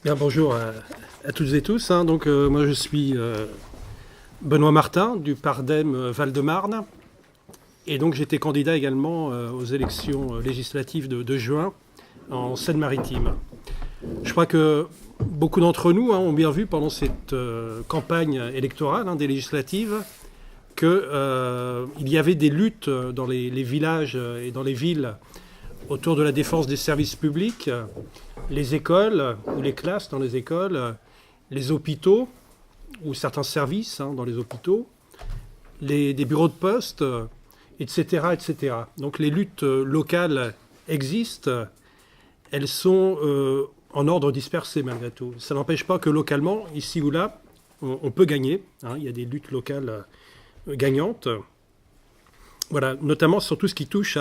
Bien, bonjour à toutes et tous. Moi, je suis Benoît Martin du Pardem Val-de-Marne. Et donc, j'étais candidat également aux élections législatives de juin en Seine-Maritime. Je crois que beaucoup d'entre nous ont bien vu pendant cette campagne électorale des législatives qu'il y avait des luttes dans les villages et dans les villes autour de la défense des services publics, les écoles ou les classes dans les écoles, les hôpitaux ou certains services dans les hôpitaux, des bureaux de poste, etc., etc. Donc les luttes locales existent, elles sont en ordre dispersé malgré tout. Ça n'empêche pas que localement, ici ou là, on peut gagner. Il y a des luttes locales gagnantes. Voilà, notamment sur tout ce qui touche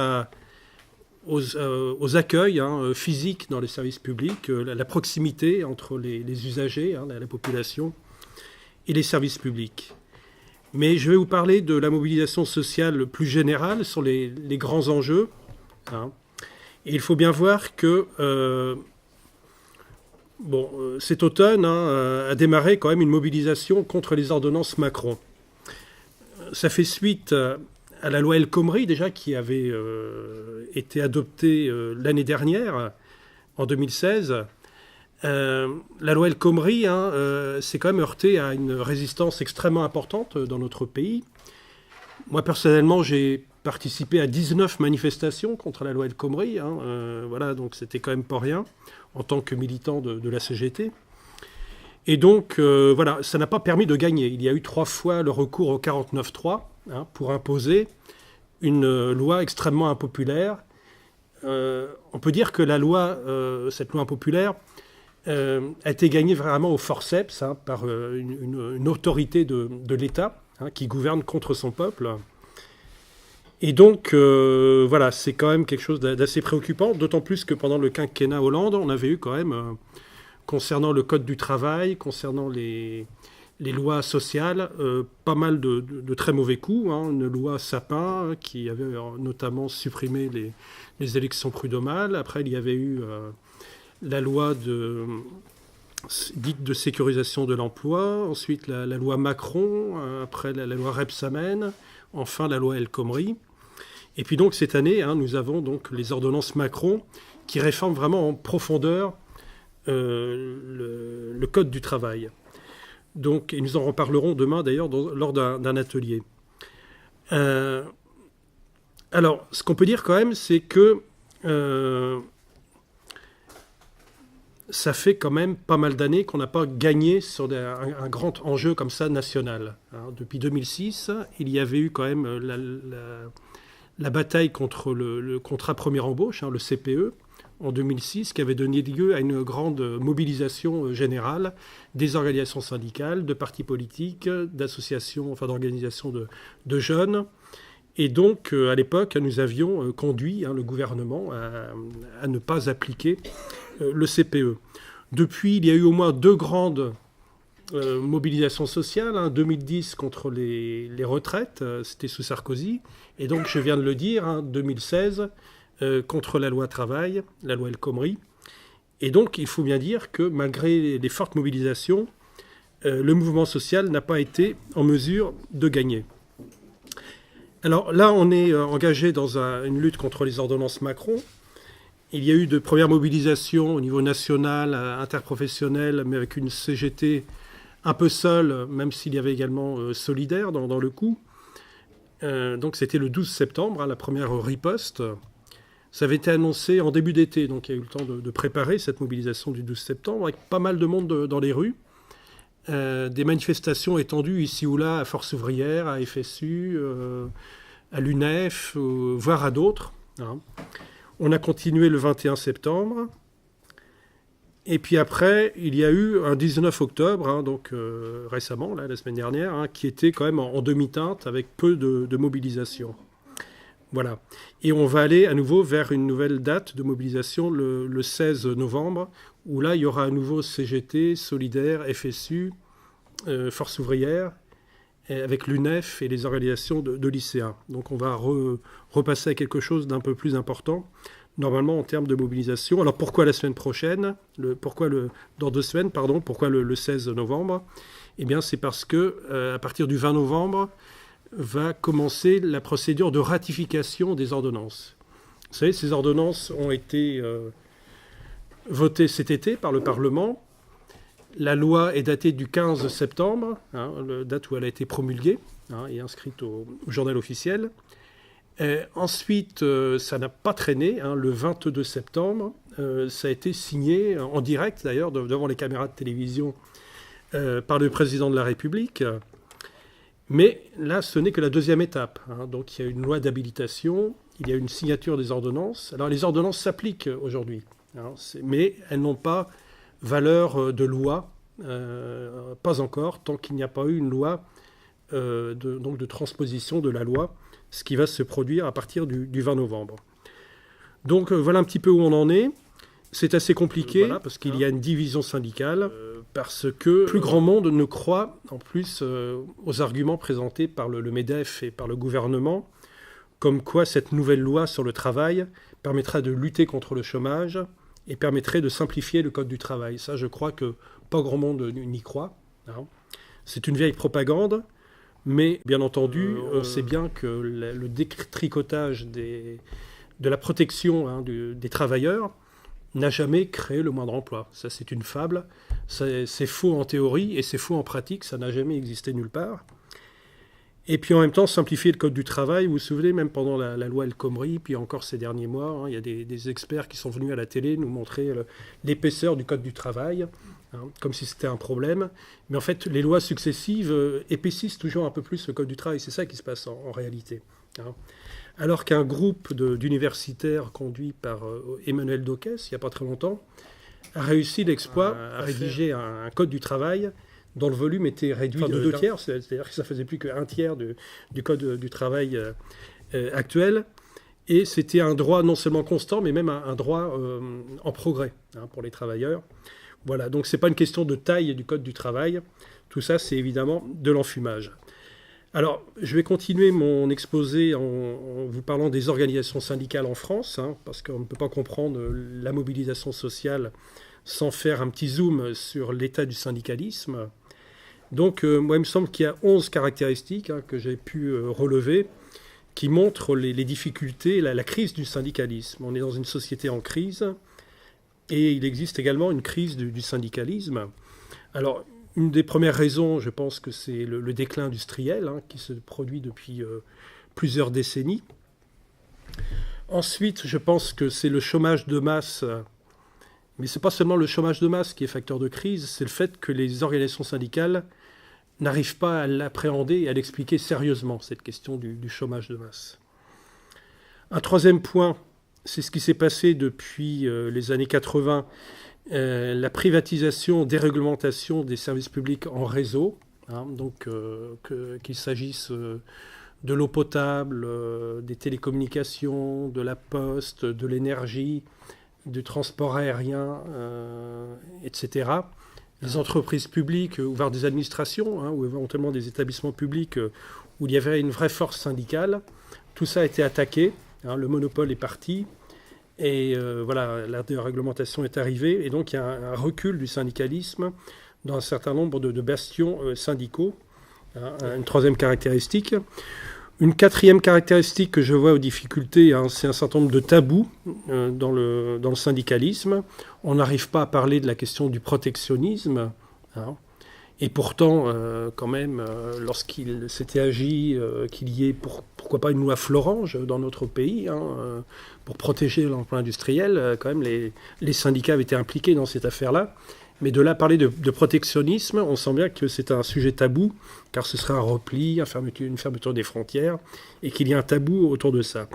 aux accueils physiques dans les services publics, la proximité entre les usagers, la population, et les services publics. Mais je vais vous parler de la mobilisation sociale plus générale sur les grands enjeux. Et il faut bien voir que cet automne a démarré quand même une mobilisation contre les ordonnances Macron. Ça fait suite à la loi El Khomri, déjà, qui avait été adoptée l'année dernière, en 2016. La loi El Khomri s'est quand même heurtée à une résistance extrêmement importante dans notre pays. Moi, personnellement, j'ai participé à 19 manifestations contre la loi El Khomri. Voilà, donc c'était quand même pas rien, en tant que militant de la CGT. Et donc, voilà, ça n'a pas permis de gagner. Il y a eu 3 fois le recours au 49.3 pour imposer une loi extrêmement impopulaire. On peut dire que cette loi impopulaire, a été gagnée vraiment au forceps par une autorité de l'État qui gouverne contre son peuple. Et donc, voilà, c'est quand même quelque chose d'assez préoccupant, d'autant plus que pendant le quinquennat Hollande, on avait eu quand même, concernant le Code du travail, concernant les lois sociales, pas mal de très mauvais coups. Une loi Sapin qui avait notamment supprimé les élections prud'homales. Après, il y avait eu la loi dite de sécurisation de l'emploi, ensuite la loi Macron, après la loi Rebsamen, enfin la loi El Khomri. Et puis donc cette année, nous avons donc les ordonnances Macron qui réforment vraiment en profondeur le Code du travail. Donc, et nous en reparlerons demain d'ailleurs lors d'un atelier. Alors, ce qu'on peut dire quand même, c'est que ça fait quand même pas mal d'années qu'on n'a pas gagné sur un grand enjeu comme ça national. Depuis 2006, il y avait eu quand même la bataille contre le contrat première embauche, le CPE, en 2006, qui avait donné lieu à une grande mobilisation générale des organisations syndicales, de partis politiques, d'associations, enfin d'organisations de jeunes. Et donc, à l'époque, nous avions conduit le gouvernement à ne pas appliquer le CPE. Depuis, il y a eu au moins 2 grandes mobilisations sociales. 2010 contre les retraites, c'était sous Sarkozy. Et donc, je viens de le dire, 2016 contre la loi travail, la loi El Khomri. Et donc, il faut bien dire que malgré les fortes mobilisations, le mouvement social n'a pas été en mesure de gagner. Alors là, on est engagé dans une lutte contre les ordonnances Macron. Il y a eu de premières mobilisations au niveau national, interprofessionnel, mais avec une CGT un peu seule, même s'il y avait également Solidaire dans le coup. Donc c'était le 12 septembre, la première riposte. Ça avait été annoncé en début d'été, donc il y a eu le temps de préparer cette mobilisation du 12 septembre, avec pas mal de monde dans les rues. Des manifestations étendues ici ou là à Force ouvrière, à FSU, à l'UNEF, voire à d'autres. On a continué le 21 septembre. Et puis après, il y a eu un 19 octobre, donc récemment, la semaine dernière, qui était quand même en demi-teinte avec peu de mobilisation. Voilà. Et on va aller à nouveau vers une nouvelle date de mobilisation le 16 novembre, où là, il y aura à nouveau CGT, Solidaire, FSU, Force ouvrière, avec l'UNEF et les organisations de lycéens. Donc on va repasser à quelque chose d'un peu plus important, normalement en termes de mobilisation. Alors pourquoi la semaine prochaine, dans 2 semaines, pardon, pourquoi le 16 novembre? Eh bien c'est parce que à partir du 20 novembre va commencer la procédure de ratification des ordonnances. Vous savez, ces ordonnances ont été votées cet été par le Parlement. La loi est datée du 15 septembre, la date où elle a été promulguée et inscrite au journal officiel. Ensuite, ça n'a pas traîné. Le 22 septembre, ça a été signé en direct, d'ailleurs, devant les caméras de télévision par le président de la République. Mais là, ce n'est que la deuxième étape. Donc, il y a une loi d'habilitation, il y a une signature des ordonnances. Alors, les ordonnances s'appliquent aujourd'hui, mais elles n'ont pas valeur de loi, pas encore, tant qu'il n'y a pas eu une loi donc de transposition de la loi, ce qui va se produire à partir du 20 novembre. Donc voilà un petit peu où on en est. C'est assez compliqué parce qu'il y a une division syndicale, parce que plus grand monde ne croit en plus aux arguments présentés par le MEDEF et par le gouvernement, comme quoi cette nouvelle loi sur le travail permettra de lutter contre le chômage et permettrait de simplifier le code du travail. Ça, je crois que pas grand monde n'y croit. C'est une vieille propagande, mais bien entendu, on sait bien que le détricotage de la protection des travailleurs n'a jamais créé le moindre emploi. Ça, c'est une fable. C'est faux en théorie et c'est faux en pratique. Ça n'a jamais existé nulle part. Et puis en même temps, simplifier le code du travail. Vous vous souvenez, même pendant la loi El Khomri, puis encore ces derniers mois, il y a des experts qui sont venus à la télé nous montrer l'épaisseur du code du travail, comme si c'était un problème. Mais en fait, les lois successives épaississent toujours un peu plus le code du travail. C'est ça qui se passe en réalité. Alors qu'un groupe d'universitaires conduit par Emmanuel Docès, il n'y a pas très longtemps, a réussi l'exploit à rédiger un code du travail dont le volume était réduit de 2 tiers, c'est-à-dire que ça faisait plus qu'un tiers du code du travail actuel. Et c'était un droit non seulement constant, mais même un droit en progrès pour les travailleurs. Voilà, donc ce n'est pas une question de taille du code du travail. Tout ça, c'est évidemment de l'enfumage. Alors, je vais continuer mon exposé en vous parlant des organisations syndicales en France, parce qu'on ne peut pas comprendre la mobilisation sociale sans faire un petit zoom sur l'état du syndicalisme. Donc, moi, il me semble qu'il y a 11 caractéristiques que j'ai pu relever qui montrent les difficultés, la crise du syndicalisme. On est dans une société en crise et il existe également une crise du syndicalisme. Alors, une des premières raisons, je pense que c'est le déclin industriel qui se produit depuis plusieurs décennies. Ensuite, je pense que c'est le chômage de masse, mais ce n'est pas seulement le chômage de masse qui est facteur de crise, c'est le fait que les organisations syndicales n'arrivent pas à l'appréhender et à l'expliquer sérieusement, cette question du chômage de masse. Un troisième point, c'est ce qui s'est passé depuis les années 80, la privatisation, déréglementation des services publics en réseau, donc qu'il s'agisse de l'eau potable, des télécommunications, de la poste, de l'énergie, du transport aérien, etc. Les entreprises publiques, voire des administrations, ou éventuellement des établissements publics où il y avait une vraie force syndicale, tout ça a été attaqué, le monopole est parti. Et voilà, la déréglementation est arrivée, et donc il y a un recul du syndicalisme dans un certain nombre de bastions syndicaux. Une troisième caractéristique. Une quatrième caractéristique que je vois aux difficultés, c'est un certain nombre de tabous dans le syndicalisme. On n'arrive pas à parler de la question du protectionnisme. Et pourtant, quand même, lorsqu'il s'était agi qu'il y ait, pourquoi pas, une loi Florange dans notre pays, pour protéger l'emploi industriel, quand même, les syndicats avaient été impliqués dans cette affaire-là. Mais de là parler de protectionnisme, on sent bien que c'est un sujet tabou, car ce serait un repli, une fermeture des frontières, et qu'il y a un tabou autour de ça.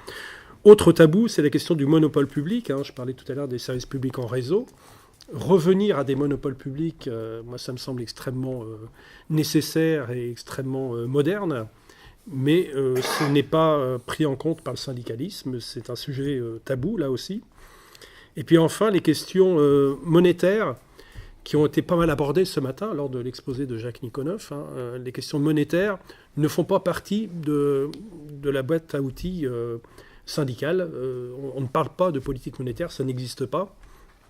Autre tabou, c'est la question du monopole public. Je parlais tout à l'heure des services publics en réseau. Revenir à des monopoles publics, moi, ça me semble extrêmement nécessaire et extrêmement moderne, mais ce n'est pas pris en compte par le syndicalisme. C'est un sujet tabou, là aussi. Et puis enfin, les questions monétaires, qui ont été pas mal abordées ce matin lors de l'exposé de Jacques Nikonov. Les questions monétaires ne font pas partie de la boîte à outils syndicale. On ne parle pas de politique monétaire, ça n'existe pas,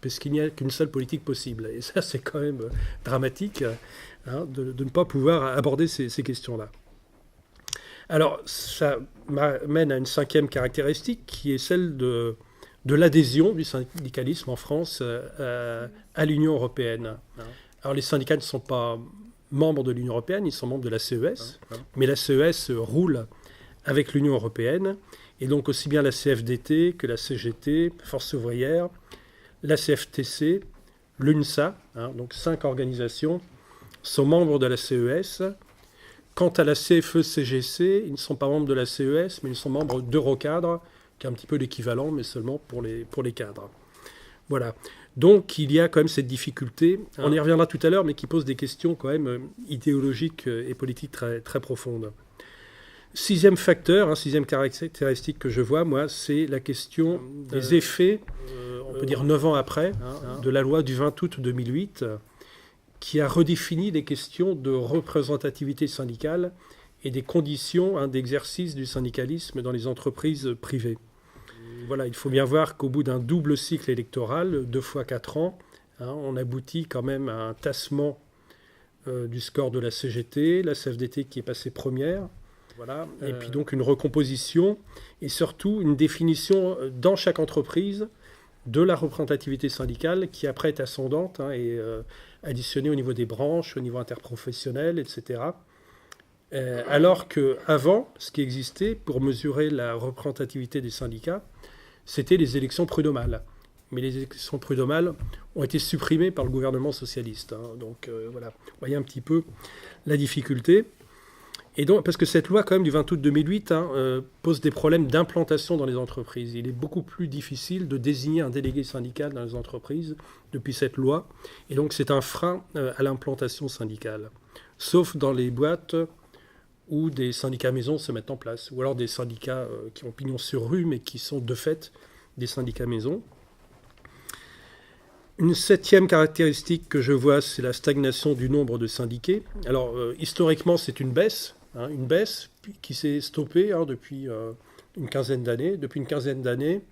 parce qu'il n'y a qu'une seule politique possible. Et ça, c'est quand même dramatique, hein, de ne pas pouvoir aborder ces questions-là. Alors, ça m'amène à une cinquième caractéristique, qui est celle de l'adhésion du syndicalisme en France à l'Union européenne. Alors, les syndicats ne sont pas membres de l'Union européenne, ils sont membres de la CES, mais la CES roule avec l'Union européenne, et donc aussi bien la CFDT que la CGT, Force ouvrière, la CFTC, l'UNSA, hein, donc 5 organisations, sont membres de la CES. Quant à la CFE-CGC, ils ne sont pas membres de la CES, mais ils sont membres d'Eurocadre, qui est un petit peu l'équivalent, mais seulement pour les cadres. Voilà. Donc, il y a quand même cette difficulté, on y reviendra tout à l'heure, mais qui pose des questions quand même idéologiques et politiques très, très profondes. Sixième facteur, sixième caractéristique que je vois, moi, c'est la question des effets, on peut dire 9 ans après, de la loi du 20 août 2008, qui a redéfini les questions de représentativité syndicale et des conditions d'exercice du syndicalisme dans les entreprises privées. Voilà, il faut bien voir qu'au bout d'un double cycle électoral, 2 fois 4 ans, on aboutit quand même à un tassement du score de la CGT, la CFDT qui est passée première, voilà, et puis donc une recomposition et surtout une définition dans chaque entreprise de la représentativité syndicale qui après est ascendante et additionnée au niveau des branches, au niveau interprofessionnel, etc. Alors qu'avant, ce qui existait pour mesurer la représentativité des syndicats, c'était les élections prud'homales. Mais les élections prud'homales ont été supprimées par le gouvernement socialiste. Donc voilà, vous voyez un petit peu la difficulté. Et donc, parce que cette loi, quand même, du 20 août 2008, pose des problèmes d'implantation dans les entreprises. Il est beaucoup plus difficile de désigner un délégué syndical dans les entreprises depuis cette loi. Et donc, c'est un frein à l'implantation syndicale. Sauf dans les boîtes où des syndicats maison se mettent en place. Ou alors des syndicats qui ont pignon sur rue, mais qui sont de fait des syndicats maison. Une septième caractéristique que je vois, c'est la stagnation du nombre de syndiqués. Alors, historiquement, c'est une baisse qui s'est stoppée depuis une quinzaine d'années. Depuis une quinzaine d'années,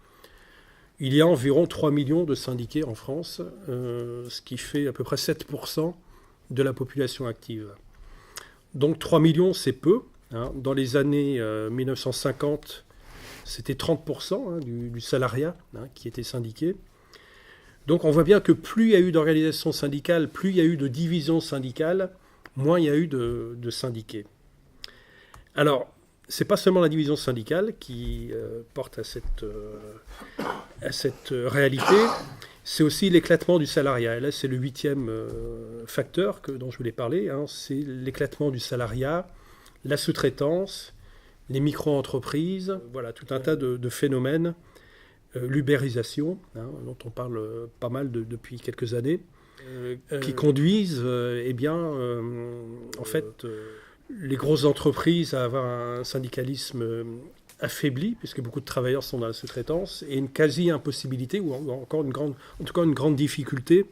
il y a environ 3 millions de syndiqués en France, ce qui fait à peu près 7% de la population active. Donc 3 millions, c'est peu. Dans les années 1950, c'était 30% du salariat qui était syndiqué. Donc on voit bien que plus il y a eu d'organisations syndicales, plus il y a eu de divisions syndicales, moins il y a eu de syndiqués. Alors, ce n'est pas seulement la division syndicale qui porte à cette réalité, c'est aussi l'éclatement du salariat. Et là, c'est le 8e facteur dont je voulais parler, c'est l'éclatement du salariat, la sous-traitance, les micro-entreprises, voilà, tout un tas de phénomènes. L'ubérisation, dont on parle pas mal depuis quelques années, qui conduisent en fait, les grosses entreprises à avoir un syndicalisme affaibli, puisque beaucoup de travailleurs sont dans la sous-traitance, et une quasi-impossibilité, ou encore une grande difficulté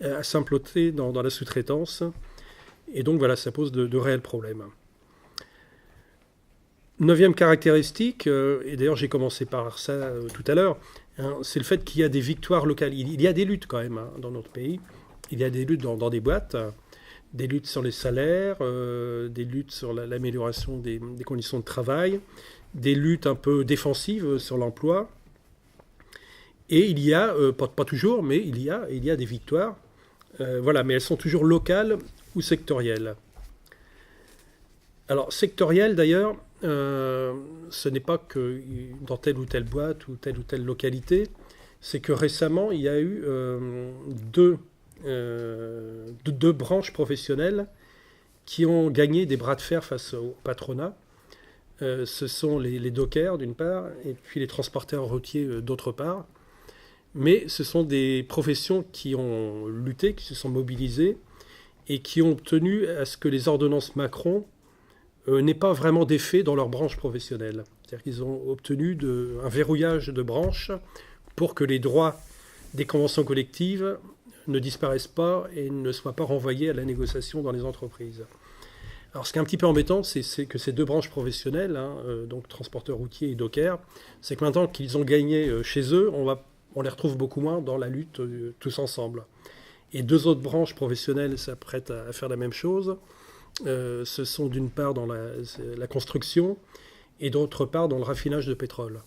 à s'implanter dans la sous-traitance. Et donc voilà, ça pose de réels problèmes. 9e caractéristique, et d'ailleurs j'ai commencé par ça tout à l'heure, c'est le fait qu'il y a des victoires locales. Il y a des luttes quand même dans notre pays. Il y a des luttes dans des boîtes, des luttes sur les salaires, des luttes sur l'amélioration des conditions de travail, des luttes un peu défensives sur l'emploi. Et il y a, pas toujours, mais il y a des victoires. Voilà, mais elles sont toujours locales ou sectorielles. Alors, sectorielles d'ailleurs, ce n'est pas que dans telle ou telle boîte ou telle localité, c'est que récemment, il y a eu deux branches professionnelles qui ont gagné des bras de fer face au patronat. Ce sont les dockers d'une part, et puis les transporteurs routiers d'autre part. Mais ce sont des professions qui ont lutté, qui se sont mobilisées, et qui ont obtenu à ce que les ordonnances Macron n'aient pas vraiment d'effet dans leur branche professionnelle. C'est-à-dire qu'ils ont obtenu un verrouillage de branches pour que les droits des conventions collectives ne disparaissent pas et ne soient pas renvoyés à la négociation dans les entreprises. Alors, ce qui est un petit peu embêtant, c'est que ces deux branches professionnelles, donc transporteurs routiers et dockers, c'est que maintenant qu'ils ont gagné chez eux, on les retrouve beaucoup moins dans la lutte tous ensemble. Et deux autres branches professionnelles s'apprêtent à faire la même chose. Ce sont d'une part dans la construction et d'autre part dans le raffinage de pétrole.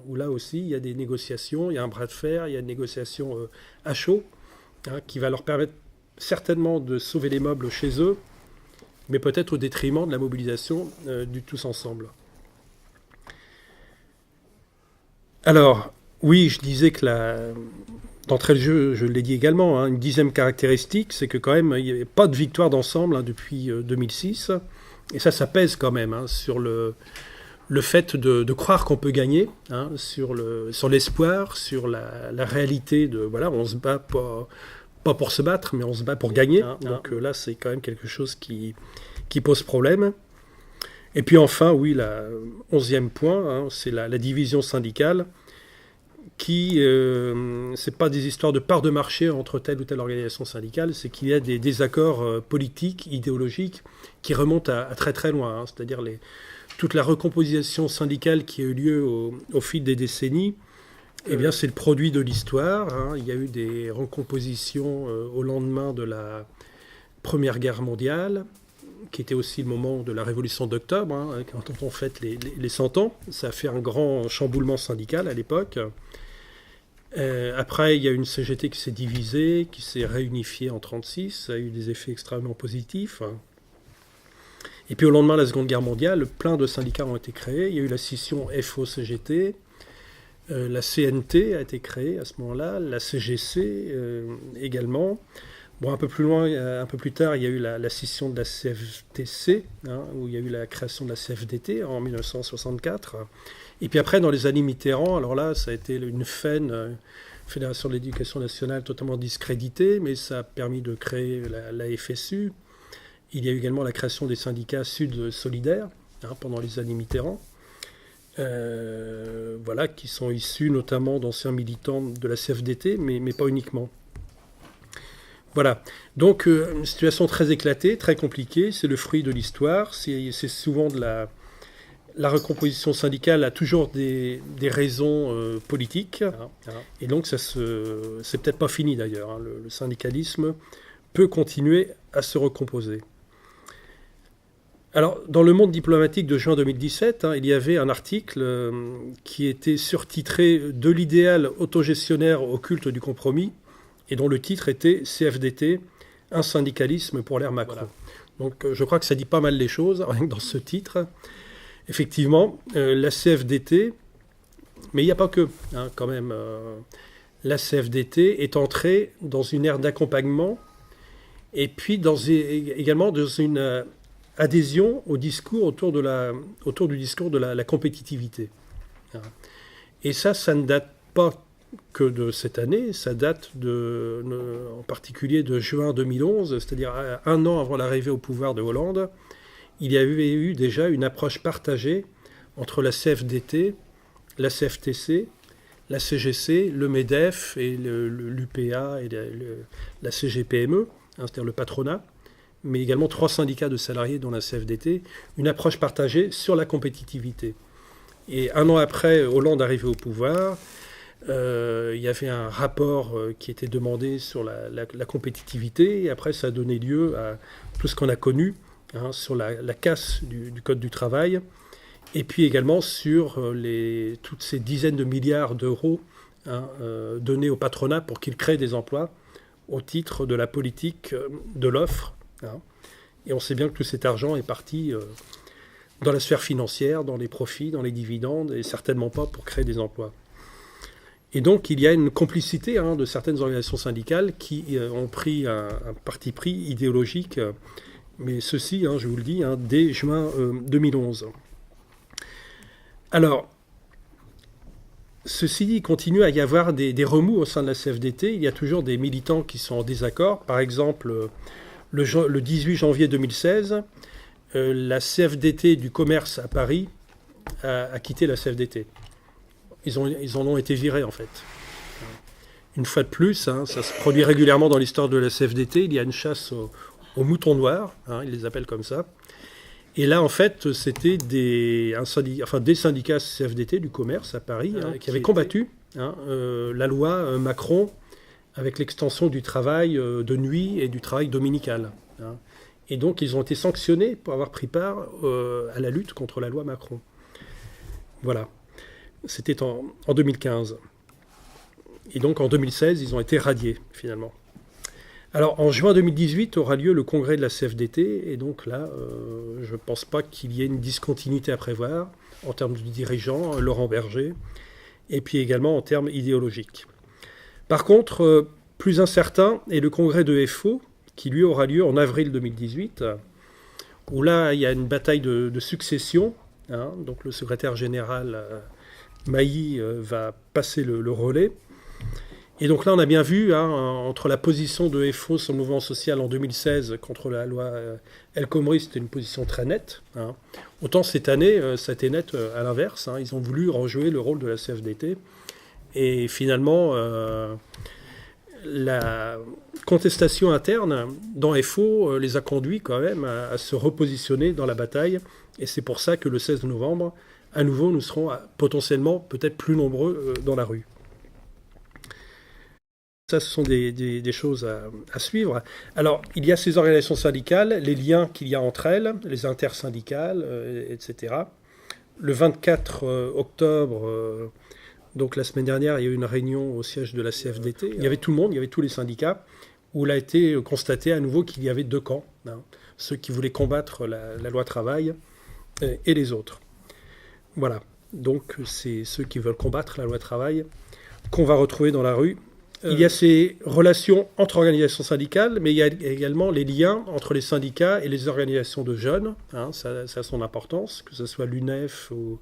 Où là aussi, il y a des négociations, il y a un bras de fer, il y a une négociation à chaud qui va leur permettre certainement de sauver les meubles chez eux, mais peut-être au détriment de la mobilisation du tous ensemble. Alors, oui, je disais que d'entrée de jeu, je l'ai dit également, une dixième caractéristique, c'est que quand même, il n'y avait pas de victoire d'ensemble depuis 2006, et ça pèse quand même sur le fait de croire qu'on peut gagner, sur l'espoir, sur la réalité de, voilà, on se bat pas pour se battre, mais on se bat pour gagner. Donc là, c'est quand même quelque chose qui pose problème. Et puis enfin, oui, le 11e point, c'est la division syndicale, qui, c'est pas des histoires de part de marché entre telle ou telle organisation syndicale, c'est qu'il y a des désaccords politiques, idéologiques, qui remontent à très très loin. C'est-à-dire toute la recomposition syndicale qui a eu lieu au fil des décennies, eh bien, c'est le produit de l'histoire. Il y a eu des recompositions au lendemain de la Première Guerre mondiale, qui était aussi le moment de la Révolution d'octobre, quand on fête les 100 ans. Ça a fait un grand chamboulement syndical à l'époque. Après, il y a une CGT qui s'est divisée, qui s'est réunifiée en 1936. Ça a eu des effets extrêmement positifs. Et puis au lendemain de la Seconde Guerre mondiale, plein de syndicats ont été créés. Il y a eu la scission FO-CGT. La CNT a été créée à ce moment-là, la CGC également. Bon, un peu plus loin, un peu plus tard, il y a eu la scission de la CFTC, où il y a eu la création de la CFDT en 1964. Et puis après, dans les années Mitterrand, alors là, ça a été une Fédération de l'Éducation nationale, totalement discréditée, mais ça a permis de créer la FSU. Il y a eu également la création des syndicats Sud solidaires pendant les années Mitterrand. Voilà, qui sont issus notamment d'anciens militants de la CFDT, mais pas uniquement. Voilà, donc une situation très éclatée, très compliquée, c'est le fruit de l'histoire, c'est souvent de la recomposition syndicale a toujours des raisons politiques, et donc c'est peut-être pas fini d'ailleurs, le syndicalisme peut continuer à se recomposer. Alors, dans le Monde diplomatique de juin 2017, il y avait un article qui était surtitré « De l'idéal autogestionnaire au culte du compromis » et dont le titre était « CFDT, un syndicalisme pour l'ère Macron ». Voilà. Donc, je crois que ça dit pas mal les choses, rien que dans ce titre. Effectivement, la CFDT, mais il n'y a pas que, quand même, la CFDT est entrée dans une ère d'accompagnement et puis également dans une adhésion au discours autour du discours de la compétitivité. Et ça ne date pas que de cette année, ça date en particulier de juin 2011, c'est-à-dire un an avant l'arrivée au pouvoir de Hollande. Il y avait eu déjà une approche partagée entre la CFDT, la CFTC, la CGC, le MEDEF et l'UPA et la CGPME, c'est-à-dire le patronat, mais également 3 syndicats de salariés dont la CFDT, une approche partagée sur la compétitivité. Et un an après Hollande arrivé au pouvoir, il y avait un rapport qui était demandé sur la compétitivité, et après ça a donné lieu à tout ce qu'on a connu sur la casse du Code du travail, et puis également sur toutes ces dizaines de milliards d'euros donnés au patronat pour qu'il crée des emplois au titre de la politique de l'offre. Et on sait bien que tout cet argent est parti dans la sphère financière, dans les profits, dans les dividendes, et certainement pas pour créer des emplois. Et donc il y a une complicité de certaines organisations syndicales qui ont pris un parti pris idéologique, mais ceci, je vous le dis, dès juin 2011. Alors, ceci dit, il continue à y avoir des remous au sein de la CFDT. Il y a toujours des militants qui sont en désaccord. Par exemple, le 18 janvier 2016, la CFDT du commerce à Paris a quitté la CFDT. Ils en ont été virés, en fait. Une fois de plus, ça se produit régulièrement dans l'histoire de la CFDT. Il y a une chasse aux moutons noirs, ils les appellent comme ça. Et là, en fait, c'était des syndicats CFDT du commerce à Paris qui avaient combattu la loi Macron avec l'extension du travail de nuit et du travail dominical. Et donc, ils ont été sanctionnés pour avoir pris part à la lutte contre la loi Macron. Voilà. C'était en 2015. Et donc, en 2016, ils ont été radiés, finalement. Alors, en juin 2018 aura lieu le congrès de la CFDT, et donc là, je ne pense pas qu'il y ait une discontinuité à prévoir en termes de dirigeants, Laurent Berger, et puis également en termes idéologiques. Par contre, plus incertain est le congrès de FO, qui lui aura lieu en avril 2018, où là, il y a une bataille de succession. Donc le secrétaire général Mailly va passer le relais. Et donc là, on a bien vu, entre la position de FO sur le mouvement social en 2016 contre la loi El Khomri, c'était une position très nette. Autant cette année, ça a été net à l'inverse. Ils ont voulu rejouer le rôle de la CFDT. Et finalement, la contestation interne dans FO les a conduits quand même à se repositionner dans la bataille. Et c'est pour ça que le 16 novembre, à nouveau, nous serons potentiellement peut-être plus nombreux dans la rue. Ça, ce sont des choses à suivre. Alors, il y a ces organisations syndicales, les liens qu'il y a entre elles, les intersyndicales, etc. Le 24 octobre, donc la semaine dernière, il y a eu une réunion au siège de la CFDT. Il y avait tout le monde, il y avait tous les syndicats, où il a été constaté à nouveau qu'il y avait deux camps. Ceux qui voulaient combattre la loi travail et les autres. Voilà. Donc, c'est ceux qui veulent combattre la loi travail qu'on va retrouver dans la rue. Il y a ces relations entre organisations syndicales, mais il y a également les liens entre les syndicats et les organisations de jeunes. Ça a son importance, que ce soit l'UNEF ou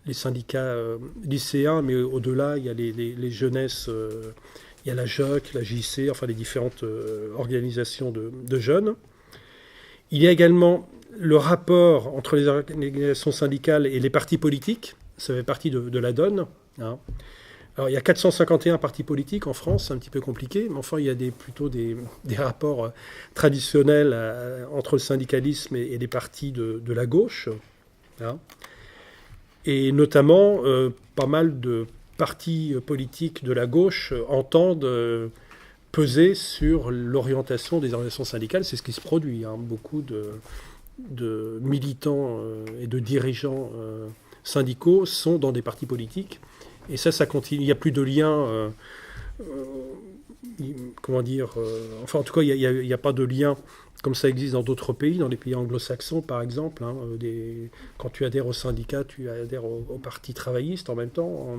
les syndicats lycéens, mais au-delà, il y a les jeunesses, il y a la JOC, la JIC, enfin les différentes organisations de jeunes. Il y a également le rapport entre les organisations syndicales et les partis politiques. Ça fait partie de la donne. Alors, il y a 451 partis politiques en France, c'est un petit peu compliqué, mais enfin, il y a plutôt des rapports traditionnels entre le syndicalisme et les partis de la gauche. Et notamment, pas mal de partis politiques de la gauche entendent peser sur l'orientation des organisations syndicales. C'est ce qui se produit. Beaucoup de militants et de dirigeants syndicaux sont dans des partis politiques. Et ça continue. Il n'y a plus de lien, enfin en tout cas, il n'y a pas de lien comme ça existe dans d'autres pays, dans les pays anglo-saxons par exemple. Quand tu adhères au syndicat, tu adhères au parti travailliste en même temps,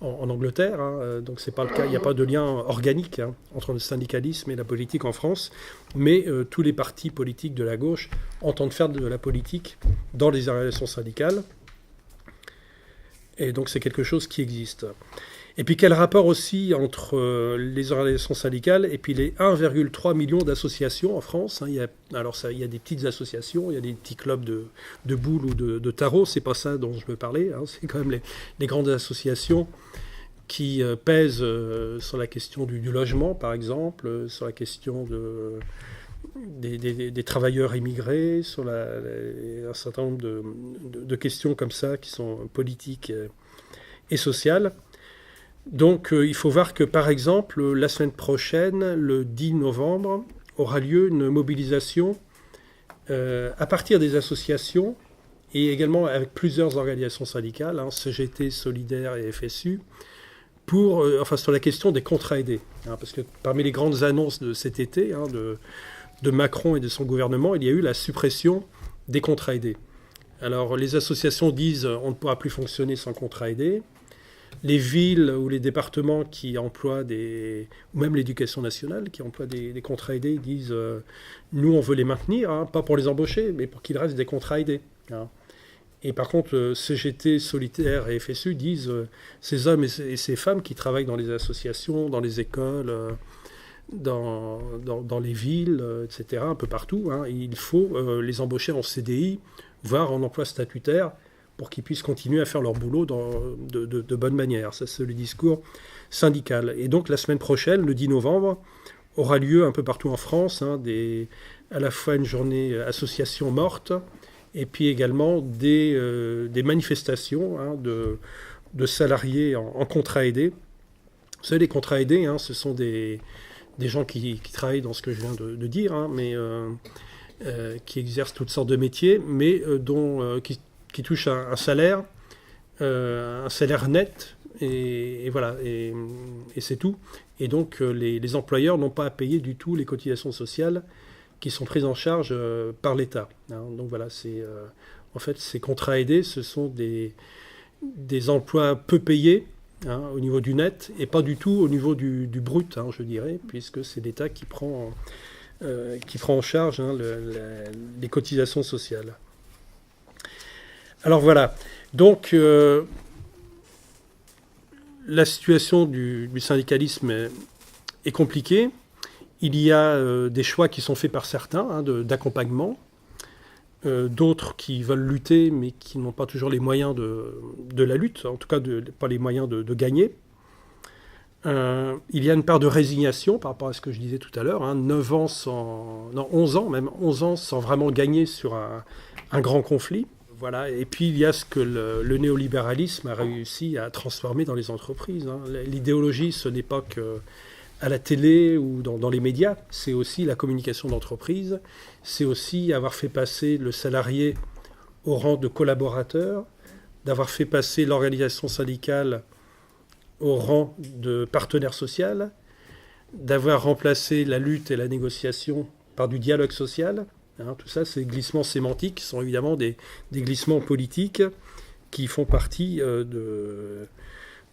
en Angleterre. Donc c'est pas le cas, il n'y a pas de lien organique entre le syndicalisme et la politique en France. Mais tous les partis politiques de la gauche entendent faire de la politique dans les organisations syndicales. Et donc c'est quelque chose qui existe. Et puis quel rapport aussi entre les organisations syndicales et puis les 1,3 million d'associations en France. Il y a des petites associations, il y a des petits clubs de boules ou de tarot, c'est pas ça dont je veux parler. C'est quand même les grandes associations qui pèsent sur la question du logement, par exemple, sur la question des travailleurs immigrés, sur un certain nombre de questions comme ça qui sont politiques et sociales. Donc il faut voir que par exemple la semaine prochaine, le 10 novembre, aura lieu une mobilisation à partir des associations et également avec plusieurs organisations syndicales, CGT, Solidaire et FSU, sur la question des contrats aidés. Parce que parmi les grandes annonces de cet été, de Macron et de son gouvernement, il y a eu la suppression des contrats aidés. Alors les associations disent on ne pourra plus fonctionner sans contrats aidés. Les villes ou les départements qui emploient ou même l'éducation nationale qui emploie des contrats aidés disent nous on veut les maintenir, pas pour les embaucher, mais pour qu'il reste des contrats aidés. Et par contre, CGT, Solidaire et FSU disent ces hommes et ces femmes qui travaillent dans les associations, dans les écoles, dans les villes, etc., un peu partout, il faut les embaucher en CDI, voire en emploi statutaire, pour qu'ils puissent continuer à faire leur boulot de bonne manière. Ça, c'est le discours syndical. Et donc, la semaine prochaine, le 10 novembre, aura lieu un peu partout en France, à la fois une journée association morte et puis également des manifestations hein, de salariés en contrat aidé. Vous savez, les contrats aidés, hein, ce sont des gens qui travaillent dans ce que je viens de dire, hein, mais qui exercent toutes sortes de métiers, mais qui touchent un salaire net, et voilà, et c'est tout. Et donc les employeurs n'ont pas à payer du tout les cotisations sociales qui sont prises en charge par l'État. Hein. Donc voilà, en fait, ces contrats aidés, ce sont des emplois peu payés, hein, au niveau du net, et pas du tout au niveau du brut, hein, je dirais, puisque c'est l'État qui prend en charge hein, les cotisations sociales. Alors voilà, donc la situation du syndicalisme est compliquée. Il y a des choix qui sont faits par certains hein, d'accompagnement, d'autres qui veulent lutter mais qui n'ont pas toujours les moyens de la lutte, en tout cas pas les moyens de gagner. Il y a une part de résignation par rapport à ce que je disais tout à l'heure, hein, 11 ans sans vraiment gagner sur un grand conflit. Voilà. Et puis il y a ce que le néolibéralisme a réussi à transformer dans les entreprises. Hein. L'idéologie, ce n'est pas que à la télé ou dans les médias, c'est aussi la communication d'entreprise, c'est aussi avoir fait passer le salarié au rang de collaborateur, d'avoir fait passer l'organisation syndicale au rang de partenaire social, d'avoir remplacé la lutte et la négociation par du dialogue social. Hein, tout ça, ces glissements sémantiques qui sont évidemment des glissements politiques qui font partie de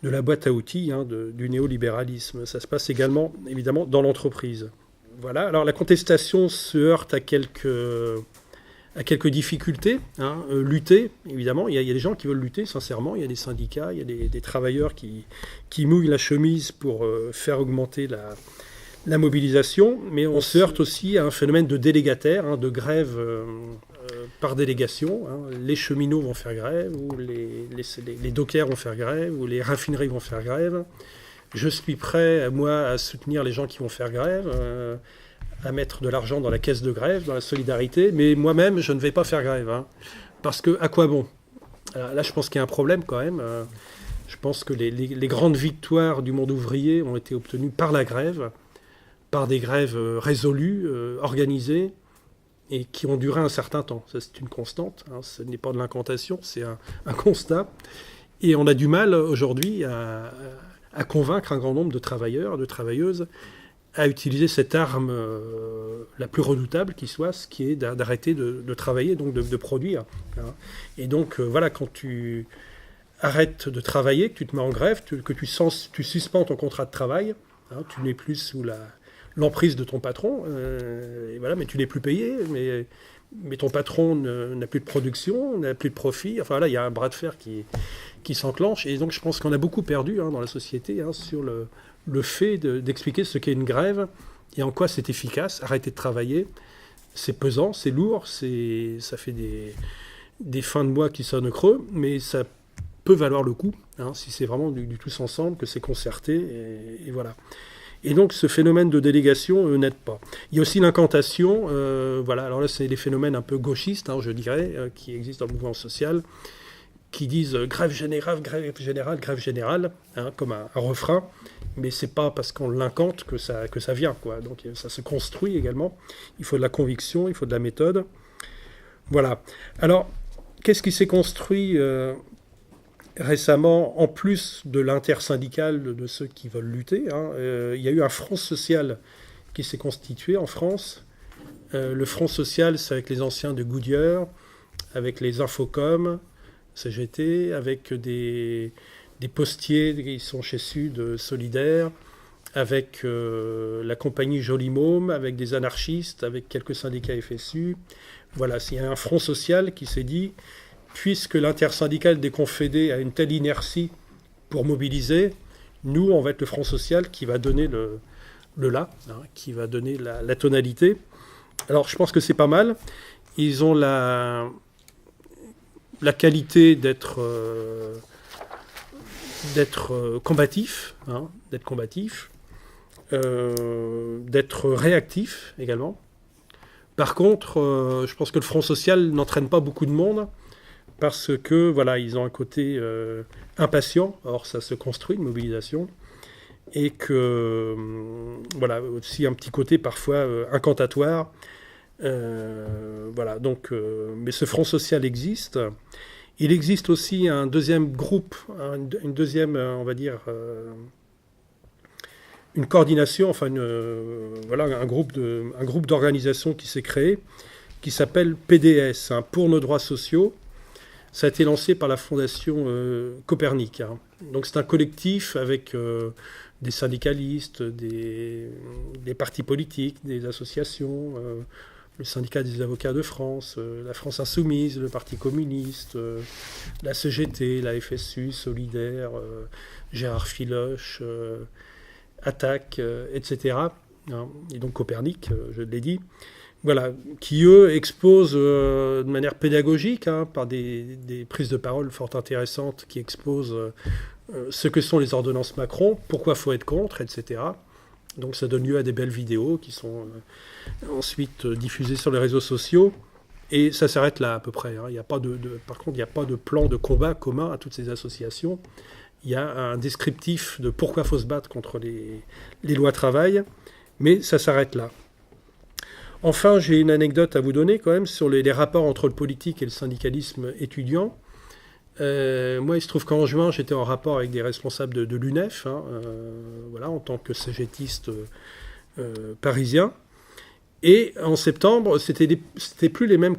la boîte à outils hein, du néolibéralisme. Ça se passe également, évidemment, dans l'entreprise. Voilà. Alors la contestation se heurte à quelques difficultés. Hein. Lutter, évidemment, il y a des gens qui veulent lutter, sincèrement. Il y a des syndicats, il y a des travailleurs qui mouillent la chemise pour faire augmenter la mobilisation. Mais on se heurte aussi à un phénomène de délégataire, hein, de grève par délégation. Hein. Les cheminots vont faire grève, ou les dockers vont faire grève, ou les raffineries vont faire grève. Je suis prêt, moi, à soutenir les gens qui vont faire grève, à mettre de l'argent dans la caisse de grève, dans la solidarité, mais moi-même, je ne vais pas faire grève. Hein, parce que, à quoi bon? Alors là, je pense qu'il y a un problème quand même. Je pense que les grandes victoires du monde ouvrier ont été obtenues par la grève, par des grèves résolues, organisées, et qui ont duré un certain temps. Ça, c'est une constante. Hein, ce n'est pas de l'incantation, c'est un constat. Et on a du mal aujourd'hui à convaincre un grand nombre de travailleurs, de travailleuses, à utiliser cette arme la plus redoutable qui soit, ce qui est d'arrêter de travailler, donc de produire. Hein. Et donc, voilà, quand tu arrêtes de travailler, que tu te mets en grève, que tu suspends ton contrat de travail, hein, tu n'es plus sous l'emprise de ton patron, et voilà, mais tu n'es plus payé, mais ton patron n'a plus de production, n'a plus de profit. Enfin là, il y a un bras de fer qui s'enclenche. Et donc je pense qu'on a beaucoup perdu hein, dans la société hein, sur le fait d'expliquer ce qu'est une grève et en quoi c'est efficace. Arrêter de travailler, c'est pesant, c'est lourd, ça fait des fins de mois qui sonnent creux, mais ça peut valoir le coup, hein, si c'est vraiment du tous ensemble, que c'est concerté, et voilà. Et donc ce phénomène de délégation n'aide pas. Il y a aussi l'incantation, voilà, alors là c'est des phénomènes un peu gauchistes, hein, je dirais, qui existent dans le mouvement social, qui disent grève générale, hein, comme un refrain, mais c'est pas parce qu'on l'incante que ça vient, quoi. Donc ça se construit également. Il faut de la conviction, il faut de la méthode. Voilà. Alors, qu'est-ce qui s'est construit récemment, en plus de l'intersyndicale de ceux qui veulent lutter, hein, il y a eu un front social qui s'est constitué en France. Le front social, c'est avec les anciens de Goodyear, avec les Infocom, CGT, avec des postiers qui sont chez Sud Solidaire, avec la compagnie Joli Môme, avec des anarchistes, avec quelques syndicats FSU. Voilà, il y a un front social qui s'est dit, puisque l'intersyndicale des Confédés a une telle inertie pour mobiliser, nous, on va être le front social qui va donner le là, hein, qui va donner la tonalité. Alors, je pense que c'est pas mal. Ils ont la qualité d'être combatifs, hein, d'être réactifs également, Par contre, je pense que le Front social n'entraîne pas beaucoup de monde parce que voilà, ils ont un côté impatient. Or, ça se construit, une mobilisation, et que voilà, aussi un petit côté parfois incantatoire. Voilà, donc, mais ce Front social existe. Il existe aussi un deuxième groupe, une deuxième, on va dire, une coordination, enfin, voilà, un groupe d'organisations qui s'est créé, qui s'appelle PDS, hein, pour nos droits sociaux. Ça a été lancé par la Fondation Copernic. Hein. Donc c'est un collectif avec des syndicalistes, des partis politiques, des associations, le syndicat des avocats de France, la France Insoumise, le Parti communiste, la CGT, la FSU, Solidaire, Gérard Filoche, Attaque, etc. Hein. Et donc Copernic, je l'ai dit. Voilà, qui eux exposent de manière pédagogique, hein, par des prises de parole fort intéressantes, qui exposent ce que sont les ordonnances Macron, pourquoi il faut être contre, etc. Donc ça donne lieu à des belles vidéos qui sont ensuite diffusées sur les réseaux sociaux. Et ça s'arrête là à peu près. Hein. Il y a pas par contre, il n'y a pas de plan de combat commun à toutes ces associations. Il y a un descriptif de pourquoi il faut se battre contre les lois travail, mais ça s'arrête là. Enfin, j'ai une anecdote à vous donner quand même sur les rapports entre le politique et le syndicalisme étudiant. Moi, il se trouve qu'en juin, j'étais en rapport avec des responsables de l'UNEF, hein, voilà, en tant que cégétiste parisien. Et en septembre, c'était plus les mêmes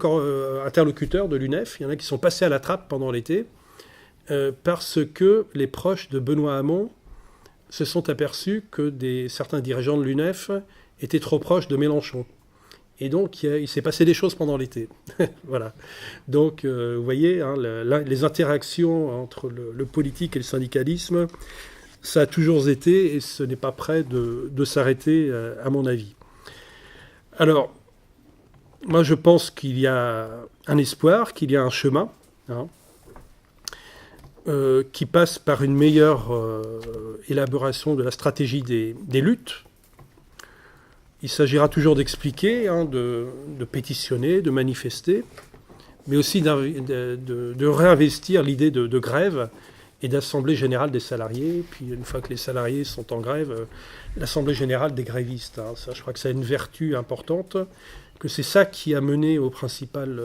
interlocuteurs de l'UNEF. Il y en a qui sont passés à la trappe pendant l'été parce que les proches de Benoît Hamon se sont aperçus que certains dirigeants de l'UNEF étaient trop proches de Mélenchon. Et donc, il s'est passé des choses pendant l'été. Voilà. Donc, vous voyez, hein, les interactions entre le politique et le syndicalisme, ça a toujours été, et ce n'est pas prêt de s'arrêter, à mon avis. Alors, moi, je pense qu'il y a un espoir, qu'il y a un chemin, hein, qui passe par une meilleure élaboration de la stratégie des luttes. Il s'agira toujours d'expliquer, hein, de pétitionner, de manifester, mais aussi de réinvestir l'idée de grève et d'assemblée générale des salariés. Puis une fois que les salariés sont en grève, l'assemblée générale des grévistes. Hein. Ça, je crois que ça a une vertu importante, que c'est ça qui a mené aux principales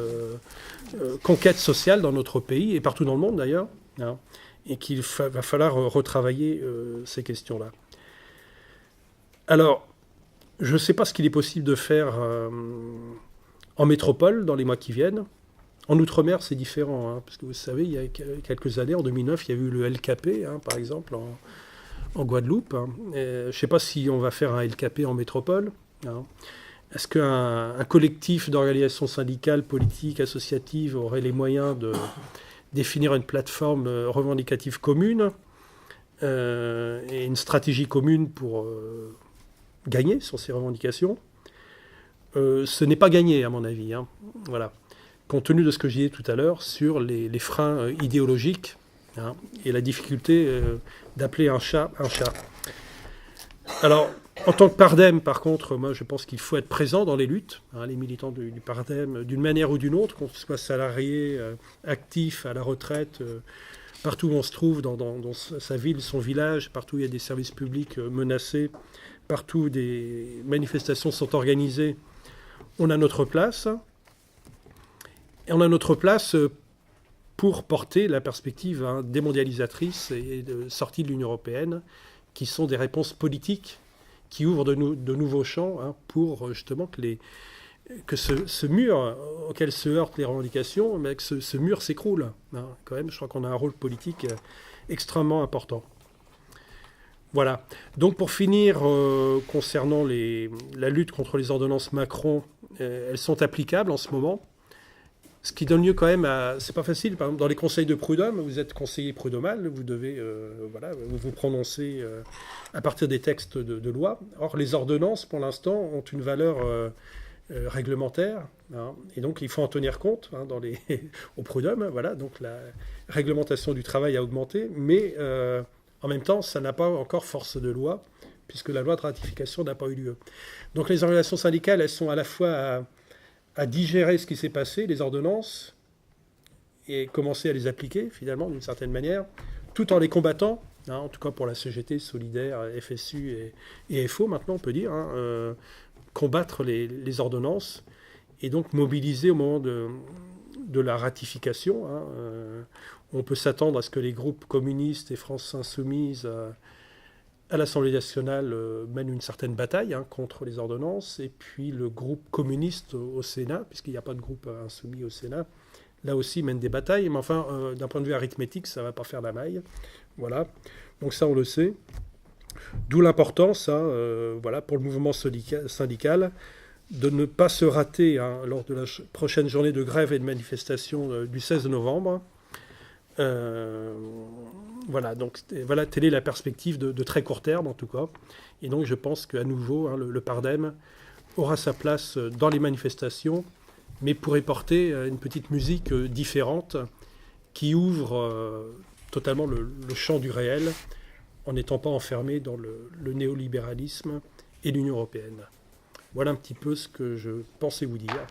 conquêtes sociales dans notre pays, et partout dans le monde d'ailleurs, hein, et qu'il va falloir retravailler ces questions-là. Alors, je ne sais pas ce qu'il est possible de faire en métropole dans les mois qui viennent. En Outre-mer, c'est différent, hein, parce que vous savez, il y a quelques années, en 2009, il y a eu le LKP, hein, par exemple, en Guadeloupe. Hein. Je ne sais pas si on va faire un LKP en métropole. Hein. Est-ce qu'un collectif d'organisations syndicales, politiques, associatives aurait les moyens de définir une plateforme revendicative commune et une stratégie commune pour gagner sur ces revendications? Ce n'est pas gagné, à mon avis. Hein. Voilà. Compte tenu de ce que je disais tout à l'heure sur les freins idéologiques, hein, et la difficulté d'appeler un chat un chat. Alors, en tant que Pardem, par contre, moi, je pense qu'il faut être présent dans les luttes. Hein, les militants du Pardem, d'une manière ou d'une autre, qu'on soit salarié, actif, à la retraite, partout où on se trouve, dans sa ville, son village, partout où il y a des services publics menacés, partout où des manifestations sont organisées, on a notre place. Et on a notre place pour porter la perspective, hein, démondialisatrice et de sortie de l'Union européenne, qui sont des réponses politiques qui ouvrent de nouveaux champs, hein, pour justement que ce mur auquel se heurtent les revendications, mais que ce mur s'écroule. Hein. Quand même, je crois qu'on a un rôle politique extrêmement important. Voilà. Donc pour finir, concernant la lutte contre les ordonnances Macron, elles sont applicables en ce moment. Ce qui donne lieu quand même à... C'est pas facile, par exemple, dans les conseils de prud'homme, vous êtes conseiller prud'homal, vous devez vous prononcer à partir des textes de loi. Or, les ordonnances, pour l'instant, ont une valeur réglementaire, hein, et donc il faut en tenir compte, hein, au prud'homme. Voilà, donc la réglementation du travail a augmenté, mais en même temps, ça n'a pas encore force de loi, puisque la loi de ratification n'a pas eu lieu. Donc les organisations syndicales, elles sont à la fois à digérer ce qui s'est passé, les ordonnances, et commencer à les appliquer, finalement, d'une certaine manière, tout en les combattant, hein, en tout cas pour la CGT, Solidaire, FSU et FO, maintenant, on peut dire, hein, combattre les ordonnances, et donc mobiliser au moment de la ratification. Hein, on peut s'attendre à ce que les groupes communistes et France Insoumise à l'Assemblée nationale mènent une certaine bataille, hein, contre les ordonnances, et puis le groupe communiste au Sénat, puisqu'il n'y a pas de groupe insoumis au Sénat, là aussi mène des batailles, mais enfin, d'un point de vue arithmétique, ça ne va pas faire la maille. Voilà, donc ça on le sait. D'où l'importance, hein, voilà, pour le mouvement syndical, de ne pas se rater, hein, lors de la prochaine journée de grève et de manifestation du 16 novembre. Voilà, donc voilà, telle est la perspective de très court terme en tout cas. Et donc je pense qu'à nouveau, hein, le Pardem aura sa place dans les manifestations, mais pourrait porter une petite musique différente qui ouvre totalement le champ du réel en n'étant pas enfermé dans le néolibéralisme et l'Union européenne. Voilà un petit peu ce que je pensais vous dire.